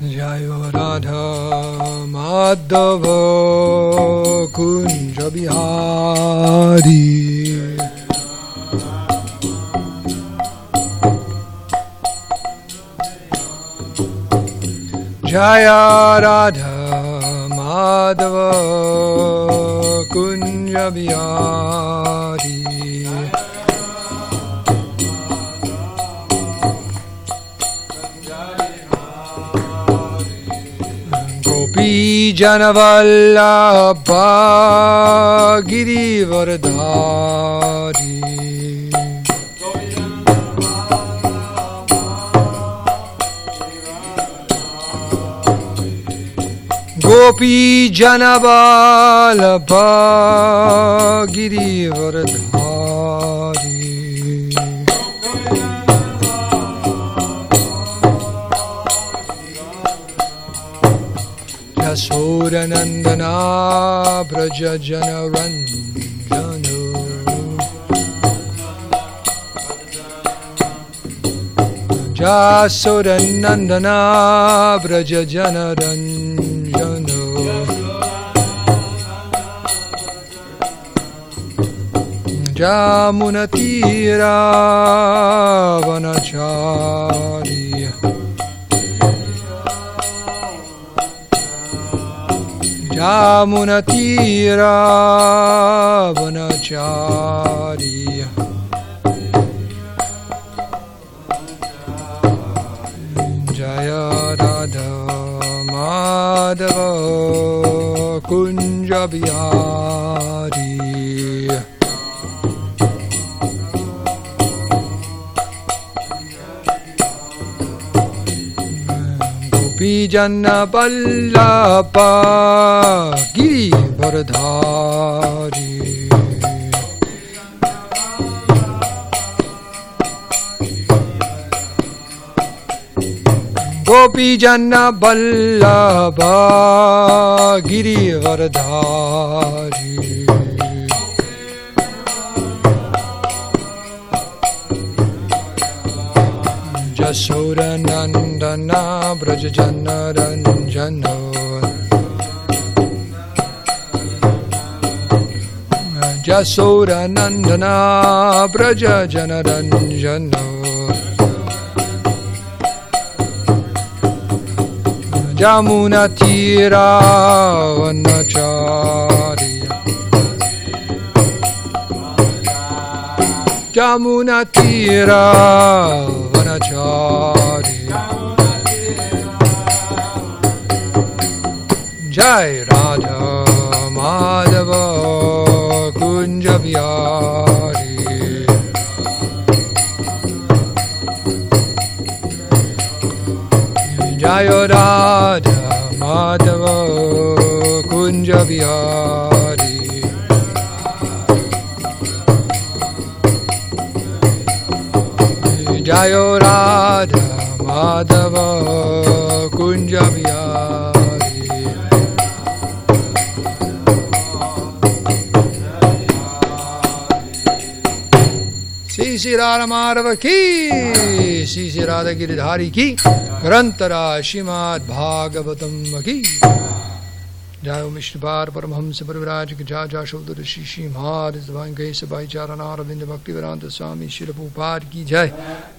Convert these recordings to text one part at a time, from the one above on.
Jayo Radha Madhava Kunja Bihari. Jaya Radha Madhava Kunja Bihari. Gopi Janavallabha Girivardhari. Gopi Janavallabha Girivardhari. Yasodanandana Braja Jana Ranjano. Yasodanandana Braja Jana Ranjano. Jamunatira Vanachari. Jamunatira Vanachari. Jaya Radha Madhava Kunja Bihari. Gopi Jana Vallabha Girivardhari. Gopi Jana Vallabha Girivardhari. Yasodanandana Braja Jana Ranjano. Yasodanandana Braja Jana Ranjano. Jamunatira Vanachari. Jamunatira Vanachari. Jai Radha Madhava Kunja Bihari. Jaya Radha Madhava Kunja Bihari. Jaya Radha Madhava Kunja Bihari. Sri Radha Madhava ki, Sri Radha Giridhari ki, Grantara srimadbhagavatam ki. Jai Vishnu Paramahamsa Parivraj ki Jai Jashodhara Shri Maharaj Divine Grace Bhai Charanaravinda Bhakti Vedanta Swami Srila Prabhupada ki Jai.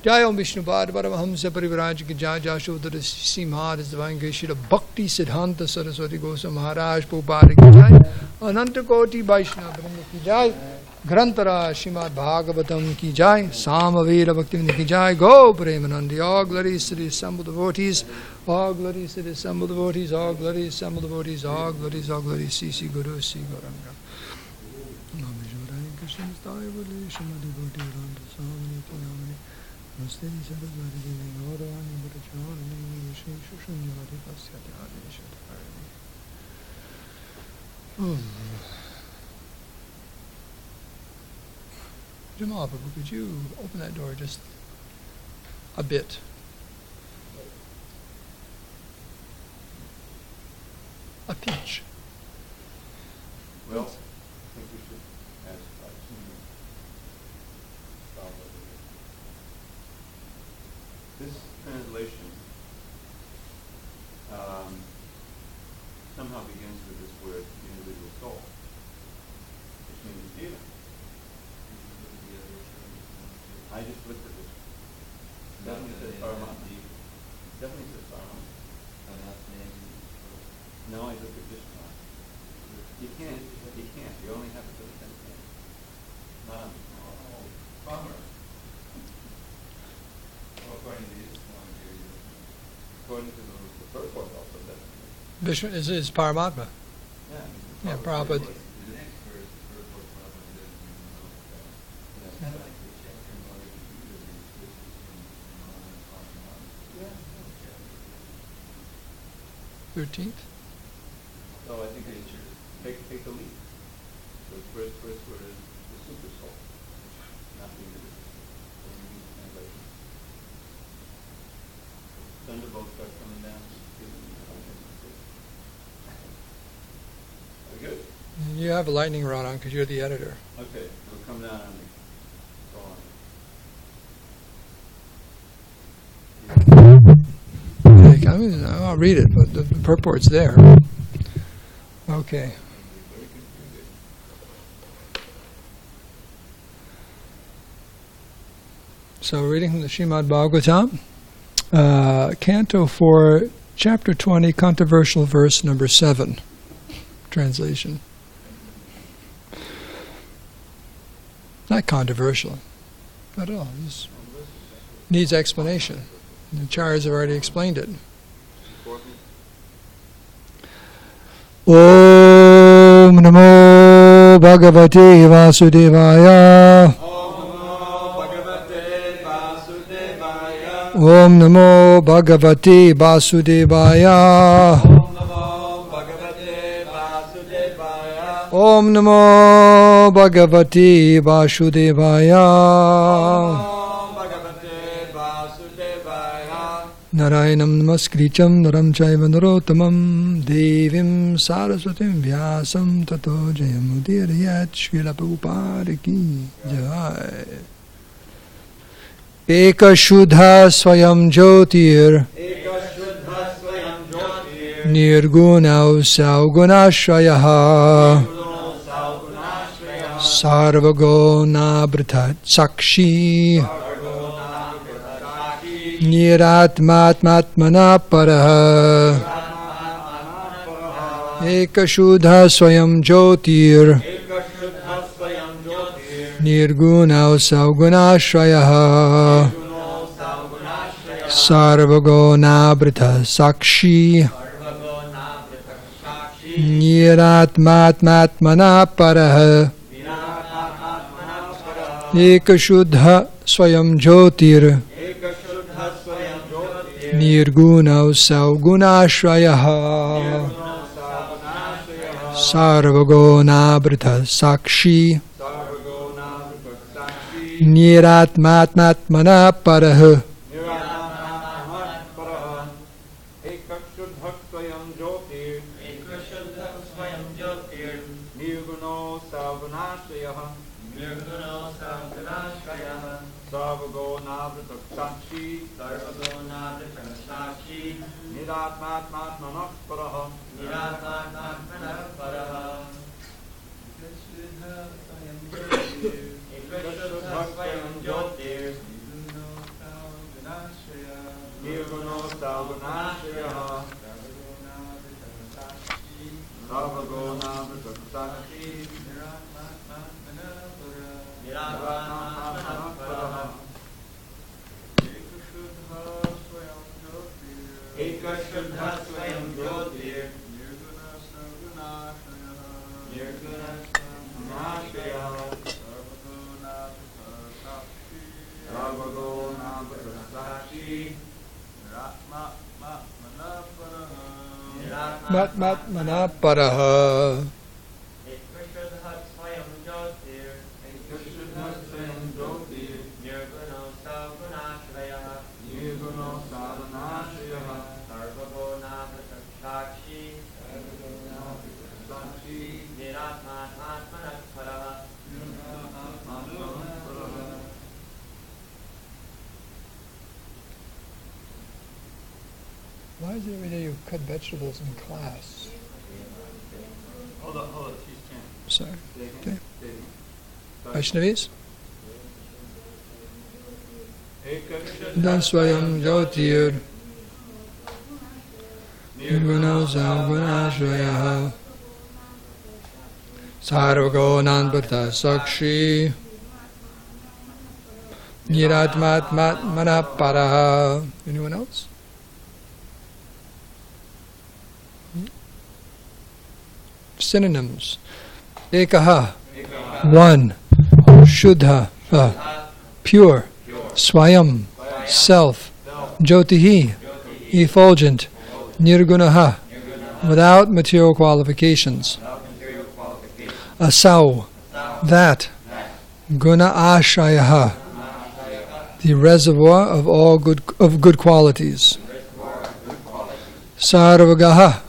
Jai Vishnu Paramahamsa Parivraj ki Jai Jashodhara Shri Maharaj Divine Grace Srila Bhakti Siddhanta Saraswati Goswami Maharaj Prabhupada ki Jai. Ananta Koti Vaishnava Vrinda ki Jai. Grantara Srimad Bhagavatam ki Jai. Samaveda Bhaktivinoda ki Jai. Go Premanandi. All glories to the assembled devotees. All glories to the assembled devotees. All glories assembled devotees. All glories, all glories. Sisi Guru, Si Gauranga. Jamal, could you open that door just a bit? A pinch. Well, I think we should ask this translation somehow begins with this word, individual soul, which means jiva. I just looked at this. Definitely says Paramatma. Definitely says Paramatma. No, I looked at this one. You can't. You only have it for the 10th name. Not on Bummer. Well, according to this one here, according to the purport also definitely. Vishnu is Paramatma. Yeah. Yeah, Prabhupada. the next verse, the purport probably doesn't even know that. Yeah. It's like the chapter in Bhagavad Gita, this is in 13th. So I think it should take the lead. So the first word is the super soul, not the individual. So we need translation. Thunderbolts start coming down. Are we good? You have a lightning rod on because you're the editor. Okay, it'll come down on me. Go on. I mean, I'll read it, but the purport's there. Okay. So, reading from the Srimad Bhagavatam, Canto 4, Chapter 20, controversial verse number 7. Translation. Not controversial at all. It needs explanation. The Acharyas have already explained it. Om Namo Bhagavate Vasudevaya. Om Namo Bhagavate Vasudevaya. Om Namo Bhagavate Vasudevaya. Narayanam Namaskricham Naram Chaiva Narottamam Devim Saraswatim Vyasam Tato Jayamudirayat Srila Prabhupada Ki Jai. Eka Shuddha Swayam Jyotir Nirgunau Saugunashrayah Sarvagona Brtat Sakshi Niratmatmatmana Paraha Ekashuddha Swayam Jyotir Nirgunau Saugunashrayah Sarvagonabrita Sakshi Niratmatmatmana Paraha Ekashuddha Swayam Jyotir Nirgunau Saugunashrayah Sarvagonabrita Sakshi Niratmatmatmana Paraha Matmatmana Paraha Why is it every day you cut vegetables in class? Hold on, she's chanting. Sorry. Okay. Vaishnavis? Dan Swayam Jyotir Nirguna Samgunashvaya Sarvagonanbhata Sakshi Niratmat Manaparaha. Anyone else? Synonyms. Ekaha, one. Shuddha, pure. Swayam, self. Jyotihi, effulgent. Nirgunaha, without material qualifications. Asau, that. Guna ashayaha, the reservoir of all good qualities. Sarvagaha,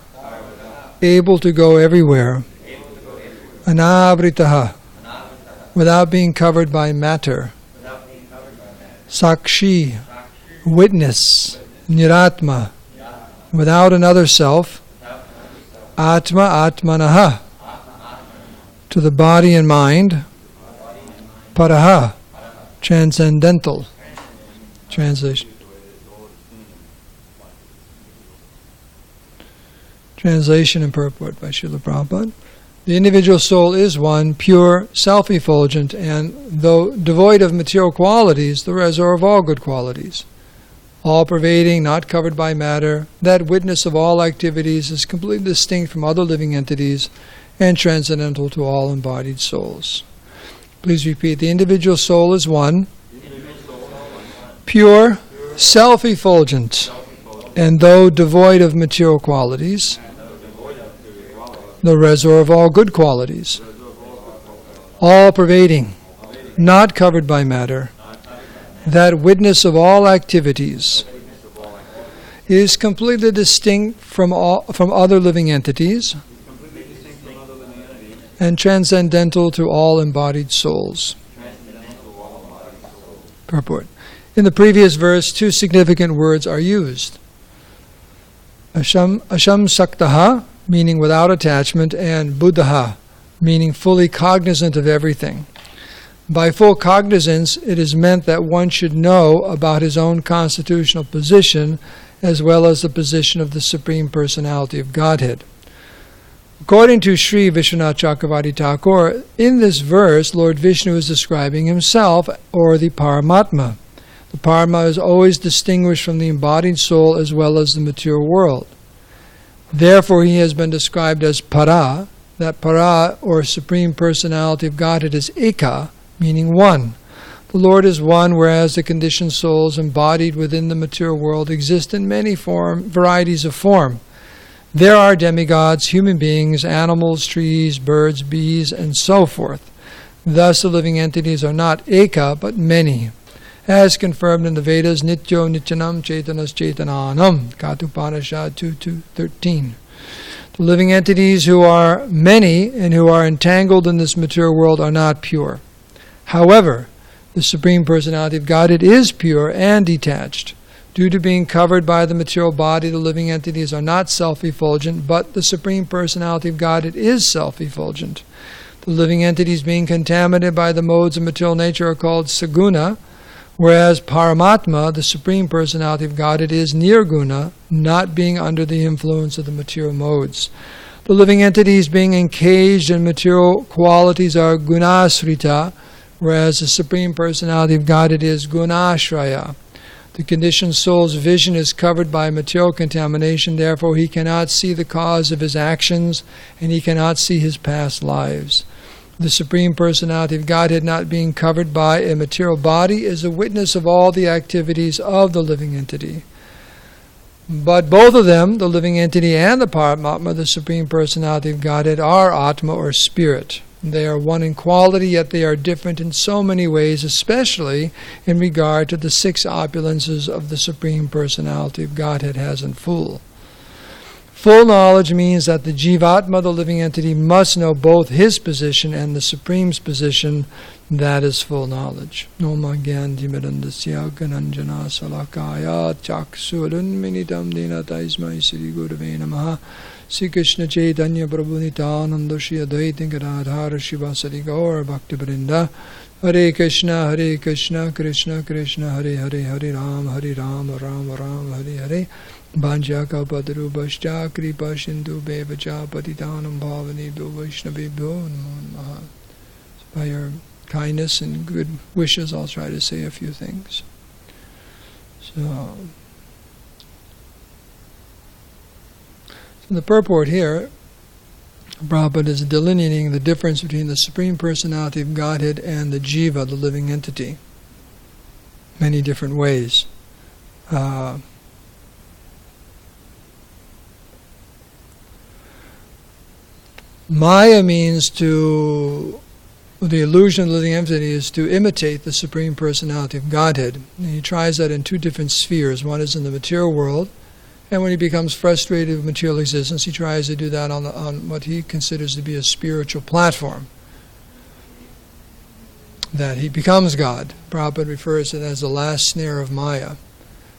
able to go everywhere. Anavritaha, without being covered by matter. Sakshi, witness. Niratma, without another self. Atma atmanaha, to the body and mind. Paraha, transcendental. Translation and purport by Srila Prabhupada. The individual soul is one, pure, self-effulgent, and though devoid of material qualities, the reservoir of all good qualities. All-pervading, not covered by matter, that witness of all activities is completely distinct from other living entities and transcendental to all embodied souls. Please repeat. The individual soul is one, pure, self-effulgent, and though devoid of material qualities, the reservoir of all good qualities. All-pervading, not covered by matter, that witness of all activities, is completely distinct from other living entities and transcendental to all embodied souls. Purport. In the previous verse, two significant words are used. Asham saktaha, meaning without attachment, and buddhaha, meaning fully cognizant of everything. By full cognizance, it is meant that one should know about his own constitutional position as well as the position of the Supreme Personality of Godhead. According to Sri Vishwanath Chakravarti Thakur, in this verse, Lord Vishnu is describing himself, or the Paramatma. The Parama is always distinguished from the embodied soul as well as the material world. Therefore, he has been described as Para. That Para, or Supreme Personality of Godhead, is Eka, meaning one. The Lord is one, whereas the conditioned souls embodied within the material world exist in many varieties of form. There are demigods, human beings, animals, trees, birds, bees, and so forth. Thus, the living entities are not Eka, but many. As confirmed in the Vedas, Nityo Nityanam Chaitanas Chaitananam, Katupanishad 2.13. The living entities who are many and who are entangled in this material world are not pure. However, the Supreme Personality of Godhead is pure and detached. Due to being covered by the material body, the living entities are not self-effulgent, but the Supreme Personality of Godhead is self-effulgent. The living entities being contaminated by the modes of material nature are called saguna, whereas Paramatma, the Supreme Personality of Godhead, is nirguna, not being under the influence of the material modes. The living entities being encaged in material qualities are gunasrita, whereas the Supreme Personality of Godhead is gunashraya. The conditioned soul's vision is covered by material contamination, therefore he cannot see the cause of his actions, and he cannot see his past lives. The Supreme Personality of Godhead, not being covered by a material body, is a witness of all the activities of the living entity. But both of them, the living entity and the Paramatma, the Supreme Personality of Godhead, are Atma or Spirit. They are one in quality, yet they are different in so many ways, especially in regard to the six opulences of the Supreme Personality of Godhead has in full. Full knowledge means that the Jivatma, the living entity, must know both his position and the Supreme's position. That is full knowledge. Nomagyan Dimirandasya Gananjana Salakaya Chaksurunminitam Dinataismai Sri Gurave Namaha Sri Krishna Chaitanya Prabhu Nityananda Shri Advaita Gadadhara Shivasari Gaur Bhakti Vrinda Hare Krishna Krishna Krishna Hare Hare Hare Ram Ram Ram Hare Hare Bhanja Kalpadrubhascha Kripa Sindhu Bevacha Patitanam Bhavanebhyo Vaishnavebhyo Namo Namaha. By your kindness and good wishes, I'll try to say a few things. So in the purport here, Prabhupada is delineating the difference between the Supreme Personality of Godhead and the Jiva, the living entity. Many different ways. Maya means the illusion of the living entity is to imitate the Supreme Personality of Godhead. And he tries that in two different spheres. One is in the material world, and when he becomes frustrated with material existence, he tries to do that on what he considers to be a spiritual platform. That he becomes God. Prabhupada refers to that as the last snare of Maya.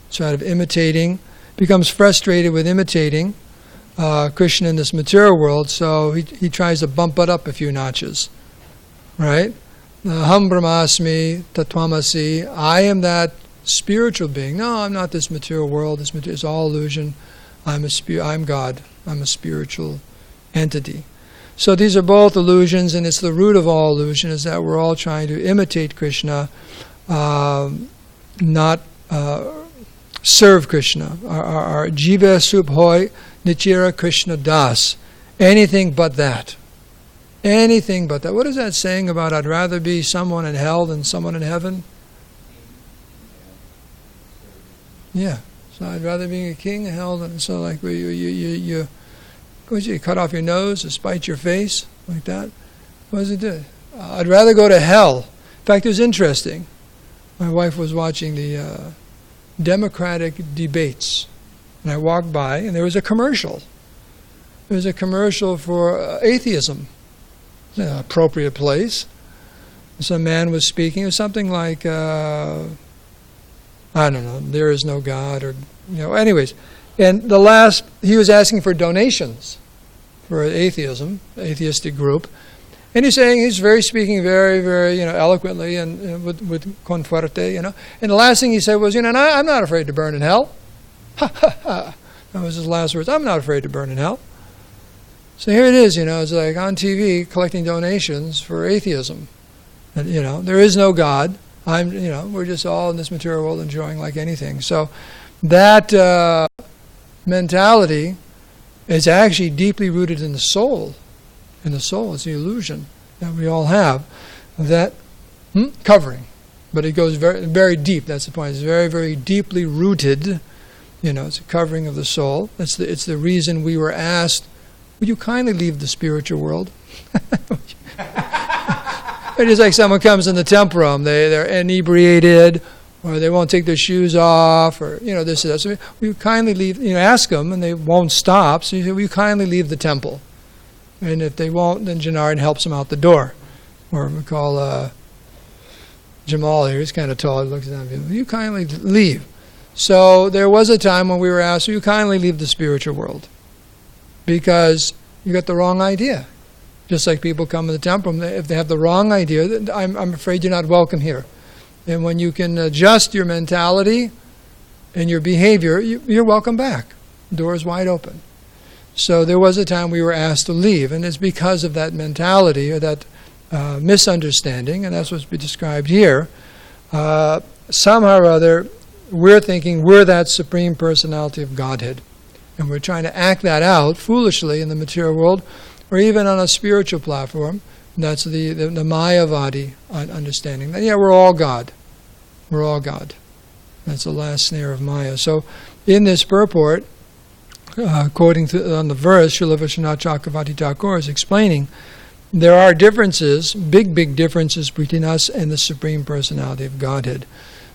So out of imitating, becomes frustrated with imitating Krishna in this material world, so he tries to bump it up a few notches. Right? Aham brahmasmi tattvamasi. I am that spiritual being. No, I'm not this material world. This material is all illusion. I'm God. I'm a spiritual entity. So these are both illusions, and it's the root of all illusion is that we're all trying to imitate Krishna, not serve Krishna. Our jiva subhoy nichira Krishna das. Anything but that. Anything but that. What is that saying about I'd rather be someone in hell than someone in heaven? Yeah. So I'd rather be a king in hell than so like you cut off your nose or spite your face like that. What does it do? I'd rather go to hell. In fact, it was interesting. My wife was watching the Democratic debates, and I walked by, and there was a commercial. There was a commercial for atheism. An appropriate place. Some man was speaking. It was something like, I don't know, there is no God, or, anyways. And he was asking for donations for atheism, atheistic group. And he's speaking very, very, eloquently and with con fuerte, And the last thing he said was, I'm not afraid to burn in hell. Ha, ha, ha. That was his last words. I'm not afraid to burn in hell. So here it is, it's like on TV collecting donations for atheism. And, there is no God. We're just all in this material world enjoying like anything. So that mentality is actually deeply rooted in the soul. In the soul, it's the illusion that we all have. That covering. But it goes very, very deep. That's the point. It's very, very deeply rooted. It's a covering of the soul. It's the reason we were asked, would you kindly leave the spiritual world? It is like someone comes in the temple room, they're inebriated, or they won't take their shoes off, or this and that. So will you kindly leave? Ask them, and they won't stop. So you say, will you kindly leave the temple? And if they won't, then Janardhan helps them out the door. Or we call Jamal here. He's kind of tall. He looks down. Will you kindly leave? So there was a time when we were asked, will you kindly leave the spiritual world? Because you got the wrong idea. Just like people come to the temple, if they have the wrong idea, I'm afraid you're not welcome here. And when you can adjust your mentality and your behavior, you're welcome back. The door is wide open. So there was a time we were asked to leave, and it's because of that mentality or that misunderstanding, and that's what's been described here. Somehow or other, we're thinking we're that Supreme Personality of Godhead. And we're trying to act that out foolishly in the material world, or even on a spiritual platform. And that's the Mayavadi understanding. That, we're all God. We're all God. That's the last snare of Maya. So in this purport, quoting on the verse, Srila Vishwanath Chakravarti Thakur is explaining there are differences, big, big differences between us and the Supreme Personality of Godhead.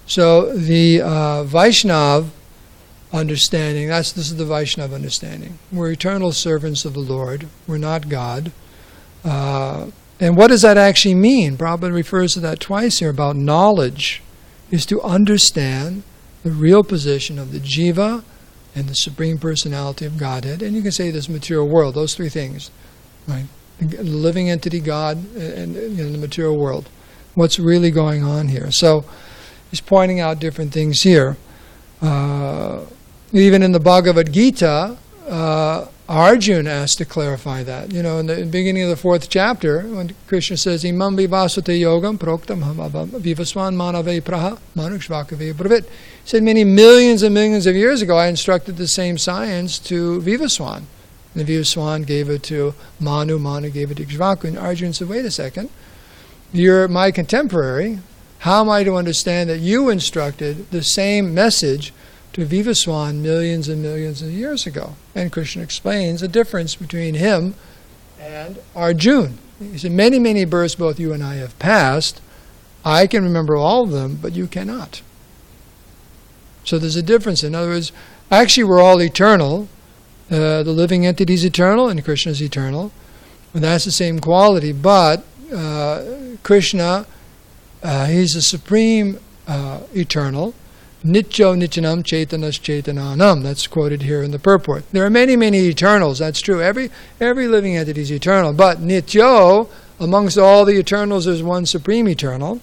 So the Vaishnav understanding. This is the Vaishnava understanding. We're eternal servants of the Lord. We're not God. And what does that actually mean? Prabhupada refers to that twice here about knowledge, is to understand the real position of the jiva and the Supreme Personality of Godhead. And you can say this material world, those three things, right? The living entity, God, and the material world. What's really going on here? So he's pointing out different things here. Even in the Bhagavad Gita, Arjuna asked to clarify that. In the beginning of the 4th chapter, when Krishna says, Imam vivasute yogam proktam vivaswan manave praha manukshvakave bravit. He said, many millions and millions of years ago, I instructed the same science to Vivaswan. And Vivaswan gave it to Manu, Manu gave it to Ikshvaku. And Arjuna said, wait a second, you're my contemporary. How am I to understand that you instructed the same message to Vivaswan millions and millions of years ago? And Krishna explains the difference between him and Arjuna. He said, many, many births both you and I have passed. I can remember all of them, but you cannot. So there's a difference. In other words, actually we're all eternal. The living entity is eternal and Krishna is eternal. And that's the same quality, but Krishna, he's the supreme eternal. Nityo nityanam chaitanas chaitananam. That's quoted here in the purport. There are many, many eternals. That's true. Every living entity is eternal. But nityo, amongst all the eternals, there's one supreme eternal.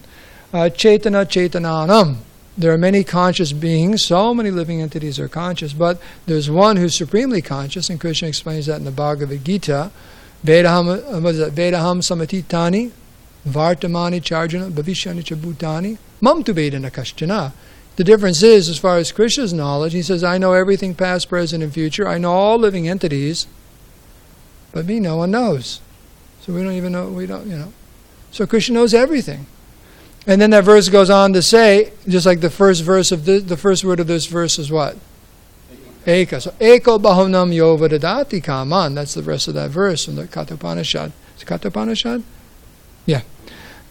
Chaitana chaitananam. There are many conscious beings. So many living entities are conscious. But there's one who's supremely conscious, and Krishna explains that in the Bhagavad Gita. Vedaham samatitani vartamani charjana bhavishyani cha bhutani mam tu vedana kaschana. The difference is, as far as Krishna's knowledge, he says, I know everything past, present, and future. I know all living entities, but me, no one knows. So we don't even know, So Krishna knows everything. And then that verse goes on to say, just like the first verse of the first word of this verse is what? Eka. So eko bahunam yovadadati kaman. That's the rest of that verse from the Kathopanishad. Is it Kathopanishad? Yeah.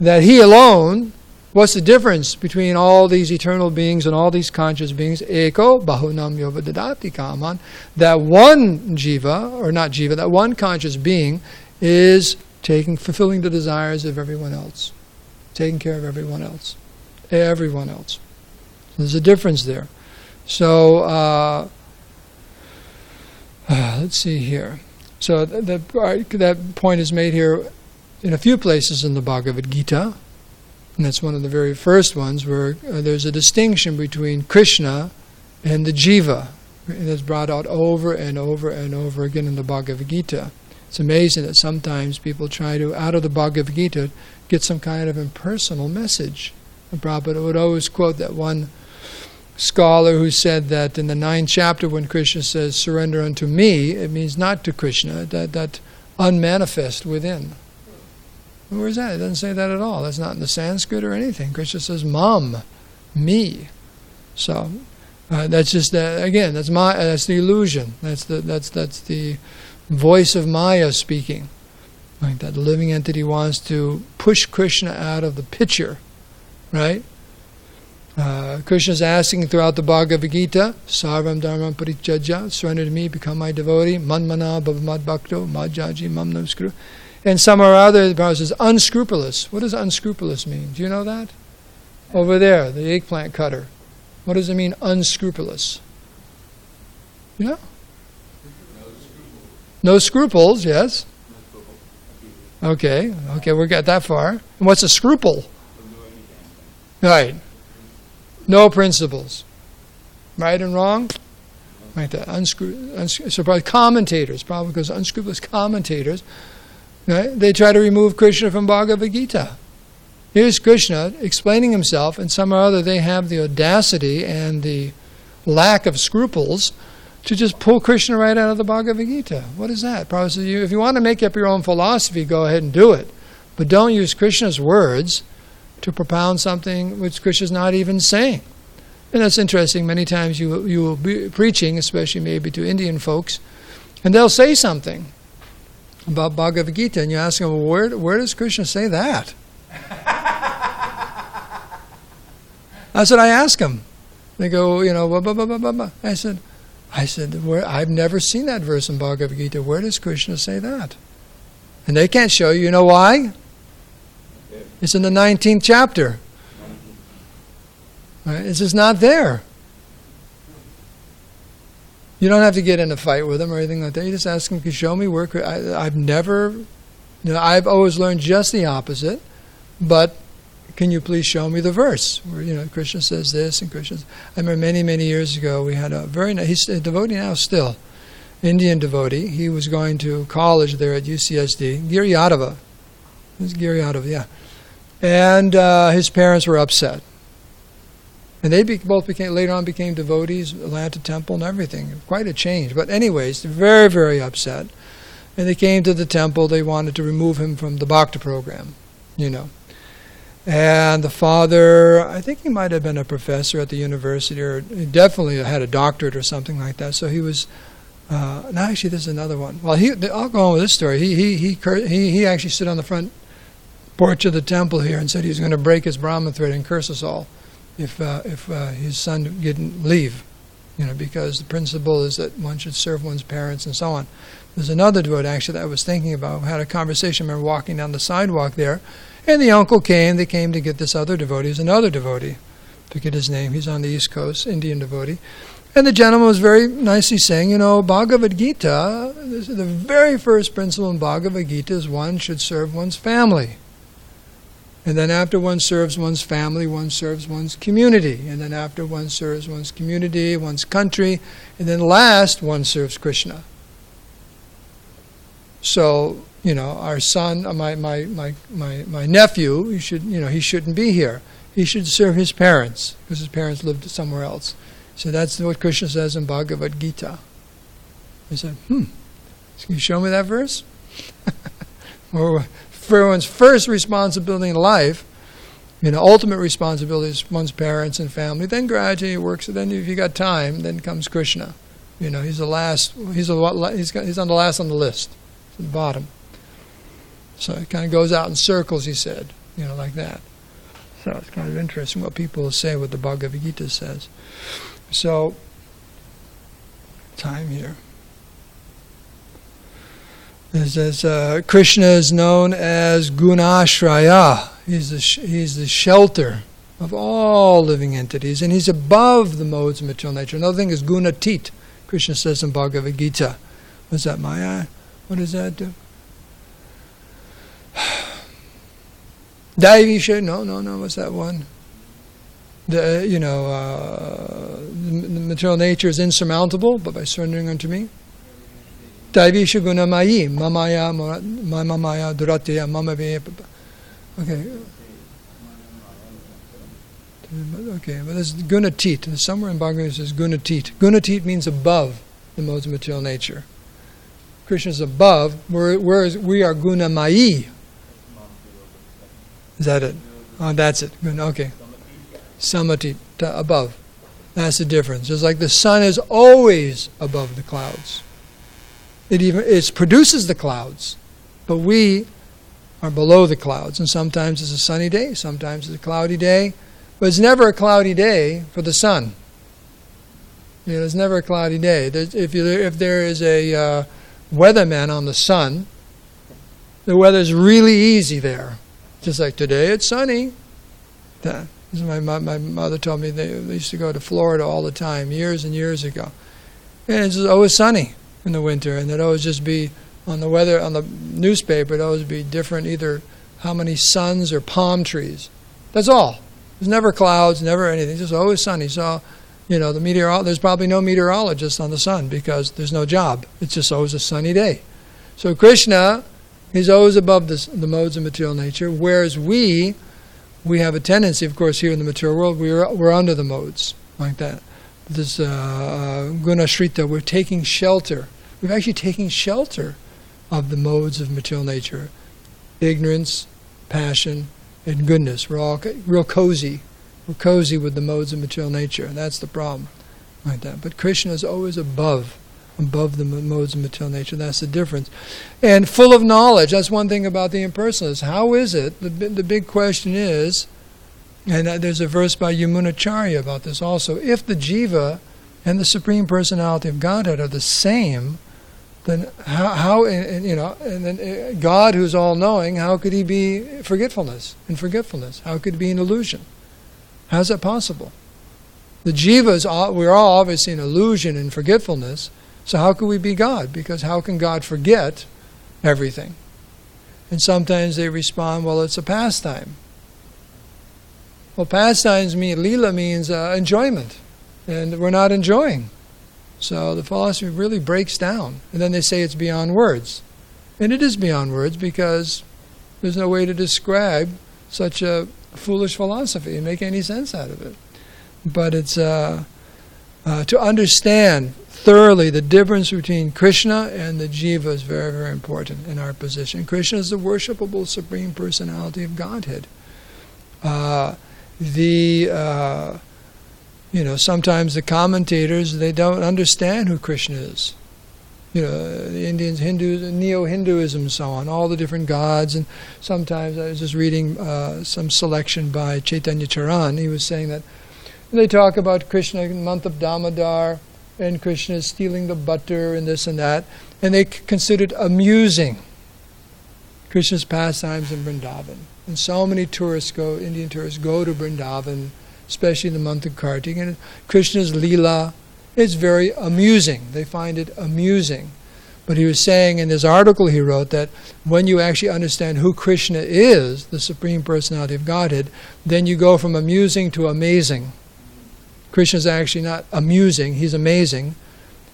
That he alone. What's the difference between all these eternal beings and all these conscious beings? Eko bahunam yovadadati kaman. That one jiva, or not jiva, that one conscious being is fulfilling the desires of everyone else. Taking care of everyone else. Everyone else. There's a difference there. So, let's see here. So that point is made here in a few places in the Bhagavad Gita. And that's one of the very first ones where there's a distinction between Krishna and the jiva. And it's brought out over and over and over again in the Bhagavad Gita. It's amazing that sometimes people try to, out of the Bhagavad Gita, get some kind of impersonal message. And Prabhupada would always quote that one scholar who said that in the 9th chapter when Krishna says, surrender unto me, it means not to Krishna, that unmanifest within. Where is that? It doesn't say that at all. That's not in the Sanskrit or anything. Krishna says, Mam, me. So that's just again. That's the illusion. That's the voice of Maya speaking. Like that, the living entity wants to push Krishna out of the picture, right? Krishna's asking throughout the Bhagavad Gita, Sarvam Dharmam Parityajya, surrender to me, become my devotee, Manmana Bhavamad Bhakto, Madhyaji Mam Namaskuru. And somewhere or other, the Prabhupada says, unscrupulous. What does unscrupulous mean? Do you know that? Over there, the eggplant cutter. What does it mean, unscrupulous? You know? No scruples, yes. Okay, we got that far. And what's a scruple? Right. No principles. Right and wrong? Like that. So probably commentators, probably because unscrupulous commentators, right? They try to remove Krishna from Bhagavad Gita. Here's Krishna explaining himself, and somehow or other they have the audacity and the lack of scruples to just pull Krishna right out of the Bhagavad Gita. What is that? Prabhupada says, if you want to make up your own philosophy, go ahead and do it. But don't use Krishna's words to propound something which Krishna's not even saying. And that's interesting. Many times you will be preaching, especially maybe to Indian folks, and they'll say something about Bhagavad Gita, and you ask them, well, where does Krishna say that? That's what I ask them. They go, blah, blah, blah, blah, blah. I said, I said, I've never seen that verse in Bhagavad Gita. Where does Krishna say that? And they can't show you. You know why? It's in the 19th chapter. Right? It's just not there. You don't have to get in a fight with them or anything like that. You just ask them, can you show me where... I've never... I've always learned just the opposite. But can you please show me the verse? Where, Krishna says this and Krishna... I remember many, many years ago, we had a very nice... He's a devotee now still. Indian devotee. He was going to college there at UCSD. Giri Yadava. It was Giri Yadava, yeah. And his parents were upset. And they both later on became devotees, Atlanta Temple and everything. Quite a change. But anyways, they're very, very upset. And they came to the temple. They wanted to remove him from the bhakti program, And the father, I think he might have been a professor at the university, or he definitely had a doctorate or something like that. So he was... no, actually, this is another one. Well, I'll go on with this story. He actually stood on the front porch of the temple here and said he was going to break his Brahma thread and curse us all if his son didn't leave, because the principle is that one should serve one's parents and so on. There's another devotee actually that I was thinking about. I had a conversation. I remember walking down the sidewalk there, and the uncle came. They came to get this other devotee. He's another devotee. Forget his name. He's on the East Coast, Indian devotee. And the gentleman was very nicely saying, Bhagavad Gita, the very first principle in Bhagavad Gita is one should serve one's family. And then after one serves one's family, one serves one's community. And then after one serves one's community, one's country. And then last, one serves Krishna. So, our son, my nephew, he shouldn't be here. He should serve his parents, because his parents lived somewhere else. So that's what Krishna says in Bhagavad Gita. I said, can you show me that verse? Or for one's first responsibility in life, ultimate responsibility is one's parents and family. Then gradually it works. Then if you got time, then comes Krishna. He's the last. He's on the last on the list, at the bottom. So it kind of goes out in circles. He said, like that. So it's kind of interesting what people say, what the Bhagavad Gita says. So, time here. It says Krishna is known as Gunashraya. He's the shelter of all living entities, and he's above the modes of material nature. Another thing is Gunatit. Krishna says in Bhagavad Gita. What's that, Maya? What does that do? Daivisha? No. What's that one? The material nature is insurmountable, but by surrendering unto me. Daivisha gunamayi, mamaya duratya, mamave. Okay, but there's gunatit. Somewhere in Bhagavad Gita it says gunatit. Gunatit means above the modes of material nature. Krishna is above, whereas we are gunamayi. Is that it? Oh, that's it. Okay. Samati, above. That's the difference. It's like the sun is always above the clouds. It produces the clouds, but we are below the clouds. And sometimes it's a sunny day, sometimes it's a cloudy day, but it's never a cloudy day for the sun. It's never a cloudy day. If there is a weatherman on the sun, the weather's really easy there. Just like today, it's sunny. My mother told me they used to go to Florida all the time, years and years ago. And it's always sunny in the winter, and it'd always just be on the weather, on the newspaper, it'd always be different, either how many suns or palm trees. That's all. There's never clouds, never anything, just always sunny. So, there's probably no meteorologist on the sun because there's no job. It's just always a sunny day. So Krishna, he's always above the modes of material nature, whereas we have a tendency, of course, here in the material world, we're under the modes, like that. This gunashrita, we're taking shelter. We're actually taking shelter of the modes of material nature. Ignorance, passion, and goodness. We're all real cozy. We're cozy with the modes of material nature. That's the problem, like that. But Krishna is always above the modes of material nature. That's the difference. And full of knowledge. That's one thing about the impersonalists. How is it? The big question is, and there's a verse by Yamunacharya about this also, if the jiva and the Supreme Personality of Godhead are the same, then and then God, who's all-knowing, how could he be forgetfulness? How could he be an illusion? How's that possible? The jivas, we're all obviously an illusion and forgetfulness, so how could we be God? Because how can God forget everything? And sometimes they respond, well, it's a pastime. Well, pastimes lila means enjoyment, and we're not enjoying. So the philosophy really breaks down. And then they say it's beyond words. And it is beyond words because there's no way to describe such a foolish philosophy and make any sense out of it. But it's to understand thoroughly the difference between Krishna and the jiva is very, very important in our position. Krishna is the worshipable Supreme Personality of Godhead. Sometimes the commentators, they don't understand who Krishna is. The Indians, Hindus, Neo-Hinduism and so on, all the different gods. And sometimes I was just reading some selection by Chaitanya Charan. He was saying that they talk about Krishna in the month of Damodar, and Krishna is stealing the butter and this and that, and they consider it amusing, Krishna's pastimes in Vrindavan. And so many Indian tourists go to Vrindavan, especially in the month of Kartik, and Krishna's Leela is very amusing. They find it amusing. But he was saying in this article he wrote that when you actually understand who Krishna is, the Supreme Personality of Godhead, then you go from amusing to amazing. Krishna's actually not amusing, he's amazing.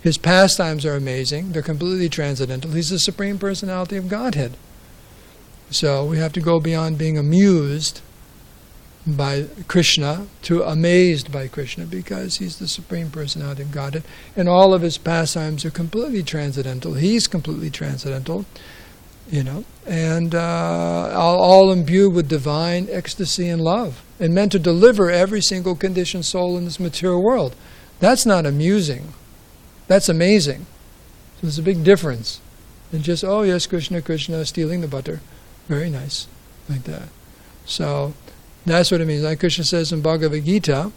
His pastimes are amazing, they're completely transcendental. He's the Supreme Personality of Godhead. So we have to go beyond being amused by Krishna to amazed by Krishna, because he's the Supreme Personality of Godhead, and all of his pastimes are completely transcendental. He's completely transcendental, and all imbued with divine ecstasy and love, and meant to deliver every single conditioned soul in this material world. That's not amusing. That's amazing. So there's a big difference. And just, oh yes, Krishna, stealing the butter. Very nice. Like that. So that's what it means. Like Krishna says in Bhagavad Gita,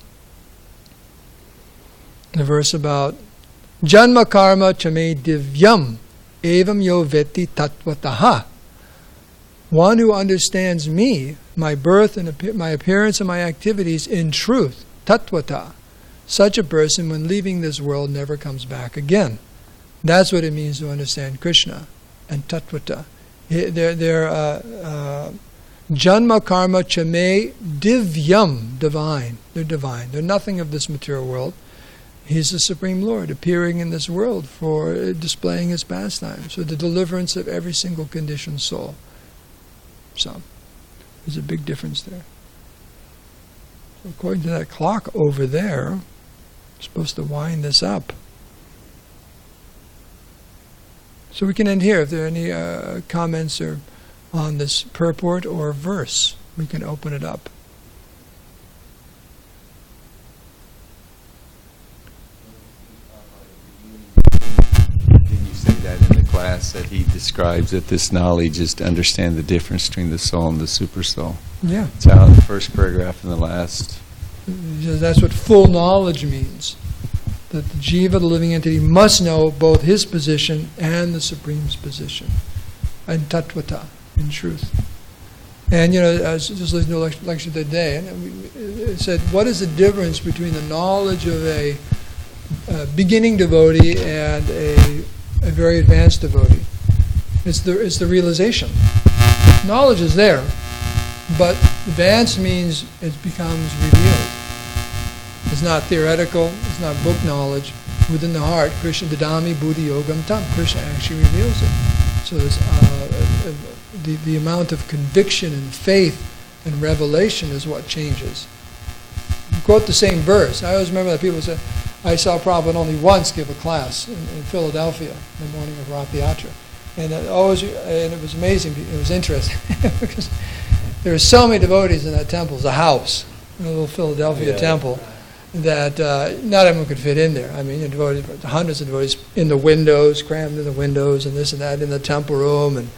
the verse about Janma karma chame divyam evam yo veti tattvataha. One who understands me, my birth and my appearance and my activities in truth, tattvata. Such a person, when leaving this world, never comes back again. That's what it means to understand Krishna and tattvata. They're Janma karma chame divyam, divine. They're divine. They're nothing of this material world. He's the Supreme Lord, appearing in this world for displaying his pastimes, for the deliverance of every single conditioned soul. So, there's a big difference there. So according to that clock over there, I'm supposed to wind this up. So we can end here. If there are any comments or on this purport or verse, we can open it up. Didn't you say that in the class, that he describes that this knowledge is to understand the difference between the soul and the super soul? Yeah. It's out in the first paragraph and the last. That's what full knowledge means. That the jiva, the living entity, must know both his position and the Supreme's position. And tattvata, in truth. And I was just listening to a lecture the other day, and it said, what is the difference between the knowledge of a beginning devotee and a very advanced devotee? It's the realization. Knowledge is there, but advanced means it becomes revealed. It's not theoretical, it's not book knowledge. Within the heart, Krishna dadami buddhi yogam tam. Krishna actually reveals it. So the amount of conviction and faith and revelation is what changes. You quote the same verse. I always remember that people said, I saw Prabhupada only once give a class in Philadelphia the morning of Rath Yatra. And it was amazing, it was interesting, because there were so many devotees in that temple. It's a house, a little Philadelphia temple, that not everyone could fit in there. I mean, devotees, hundreds of devotees in the windows, crammed in the windows, and this and that, in the temple room,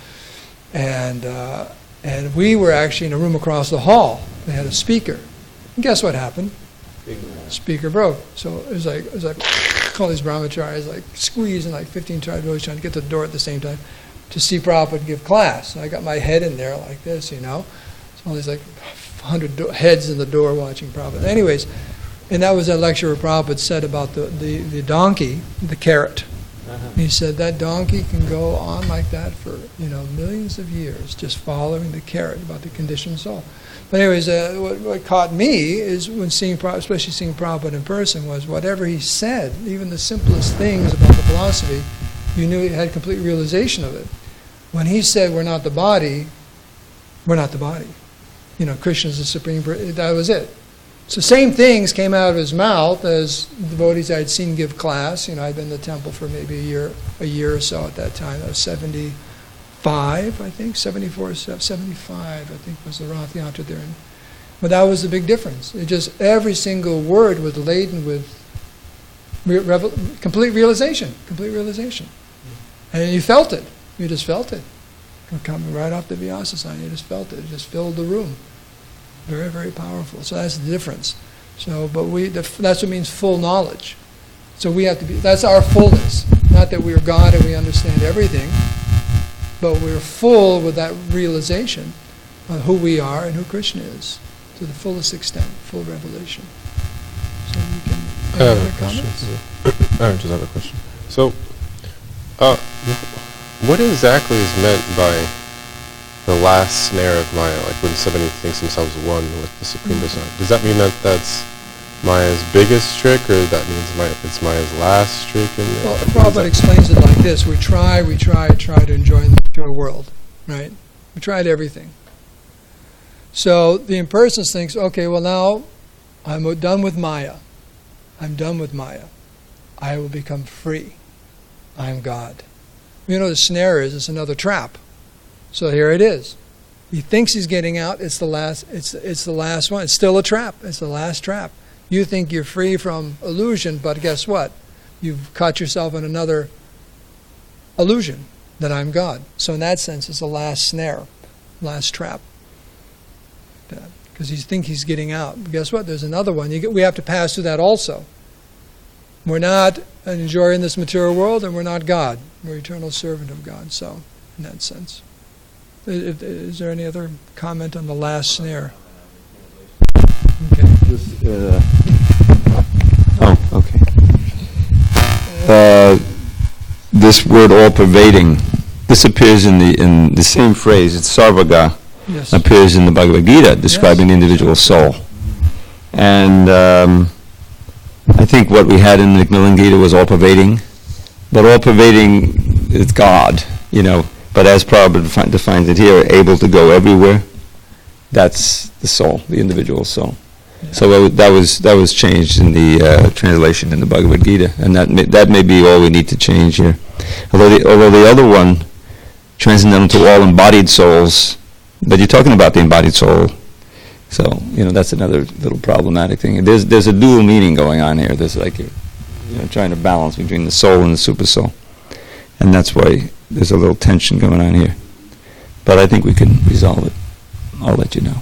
and we were actually in a room across the hall. They had a speaker. And guess what happened? speaker broke. So it was like all these brahmacharis like squeezing like 15 tribals trying to get to the door at the same time to see Prabhupada give class. And I got my head in there like this, So all these like 100 heads in the door watching Prabhupada. Anyways, and that was a lecture where Prabhupada said about the donkey, the carrot. He said that donkey can go on like that for millions of years, just following the carrot about the conditioned soul. But anyways, what caught me is when especially seeing Prabhupada in person, was whatever he said, even the simplest things about the philosophy, you knew he had complete realization of it. When he said, "We're not the body," we're not the body. Krishna is the supreme. That was it. So same things came out of his mouth as devotees I had seen give class. I'd been in the temple for maybe a year or so at that time. I was 75, I think, 74, 75, I think was the Rath Yatra there. But that was the big difference. It just, every single word was laden with complete realization. And you felt it. You just felt it. Coming right off the Vyasa sign, you just felt it. It just filled the room. Very, very powerful. So that's the difference. So, but that's what means full knowledge. So we have to be, that's our fullness. Not that we're God and we understand everything, but we're full with that realization of who we are and who Krishna is to the fullest extent, full revelation. So we can, any other comments? I just have a question. So, what exactly is meant by the last snare of Maya, like when somebody thinks themselves one with the Supreme Personality? Does that mean that that's Maya's biggest trick, or that means it's Maya's last trick? Well, Prabhupada explains it like this. We try to enjoy the material world, right? We tried everything. So the impersonalist thinks, okay, well now I'm done with Maya. I'm done with Maya. I will become free. I am God. The snare is, it's another trap. So here it is. He thinks he's getting out. It's the last. It's the last one. It's still a trap. It's the last trap. You think you're free from illusion, but guess what? You've caught yourself in another illusion that I'm God. So in that sense, it's the last snare, last trap. Because he thinks he's getting out. But guess what? There's another one. We have to pass through that also. We're not enjoying this material world, and we're not God. We're eternal servant of God. So in that sense. Is there any other comment on the last snare? Okay. Okay. This word all-pervading, this appears in the same phrase. It's sarvaga. Yes. Appears in the Bhagavad Gita, describing the individual soul. And I think what we had in the Macmillan Gita was all-pervading, but all-pervading is God, But as Prabhupada defines it here, able to go everywhere, that's the soul, the individual soul. Yeah. So that was changed in the translation in the Bhagavad Gita, and that may be all we need to change here. Although the other one, transcendental to all embodied souls, but you're talking about the embodied soul, so that's another little problematic thing. There's a dual meaning going on here. There's like you're trying to balance between the soul and the super soul, and that's why there's a little tension going on here. But I think we can resolve it. I'll let you know.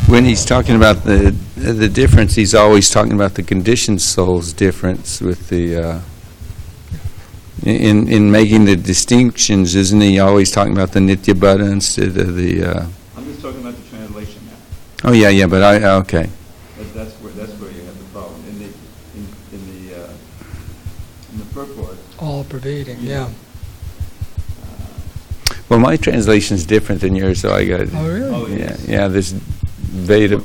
When he's talking about the difference, he's always talking about the conditioned soul's difference with the in making the distinctions, isn't he always talking about the nitya buddha instead of the I'm just talking about the translation now. Oh yeah, but okay. That's where you have the problem in the purport. All pervading, yeah. Well, my translation is different than yours, so I got. Oh really? Oh, yes. Yeah. This Veda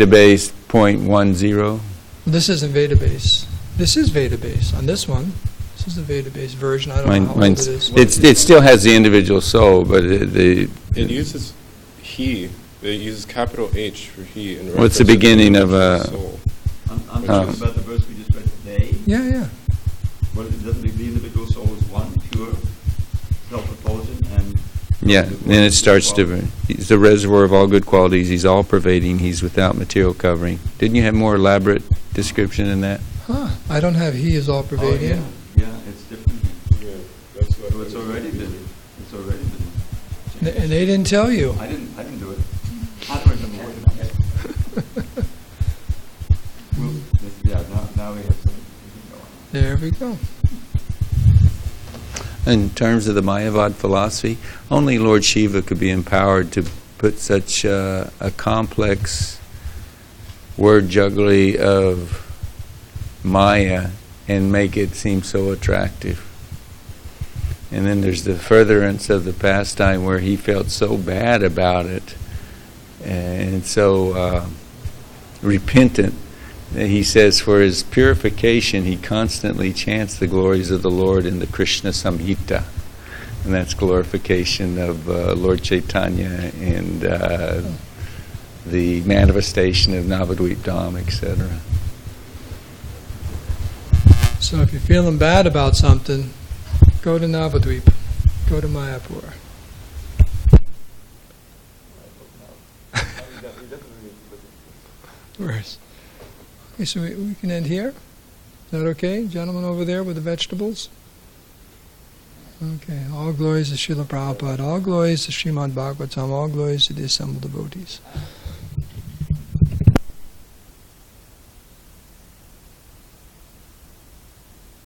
base 0.10. This isn't Veda base. This is Veda base on this one. This is the Veda base version. I don't know how old it is. It still has the individual soul, but it uses he. It uses capital H for he. In what's the beginning of a soul? I'm talking about the verse we just read today. Yeah. Well, doesn't the individual soul is one, pure, self-proposing, and then it starts to. He's the reservoir of all good qualities. He's all pervading. He's without material covering. Didn't you have more elaborate description than that? I don't have he is all pervading. Yeah, it's different. Yeah, that's what. So it's already been. And they didn't tell you. I didn't do it. I don't remember what it is. Well, yeah, now we have something going on. There we go. In terms of the Mayavad philosophy, only Lord Shiva could be empowered to put such a complex word jugglery of Maya and make it seem so attractive. And then there's the furtherance of the pastime where he felt so bad about it and so repentant that he says for his purification he constantly chants the glories of the Lord in the Krishna Samhita. And that's glorification of Lord Chaitanya and the manifestation of Navadvip Dham, etc. So if you're feeling bad about something, go to Navadvip. Go to Mayapur. Where's? Okay, so we can end here. Is that okay? Gentleman over there with the vegetables? Okay. All glories to Srila Prabhupada. All glories to Srimad Bhagavatam. All glories to the assembled devotees.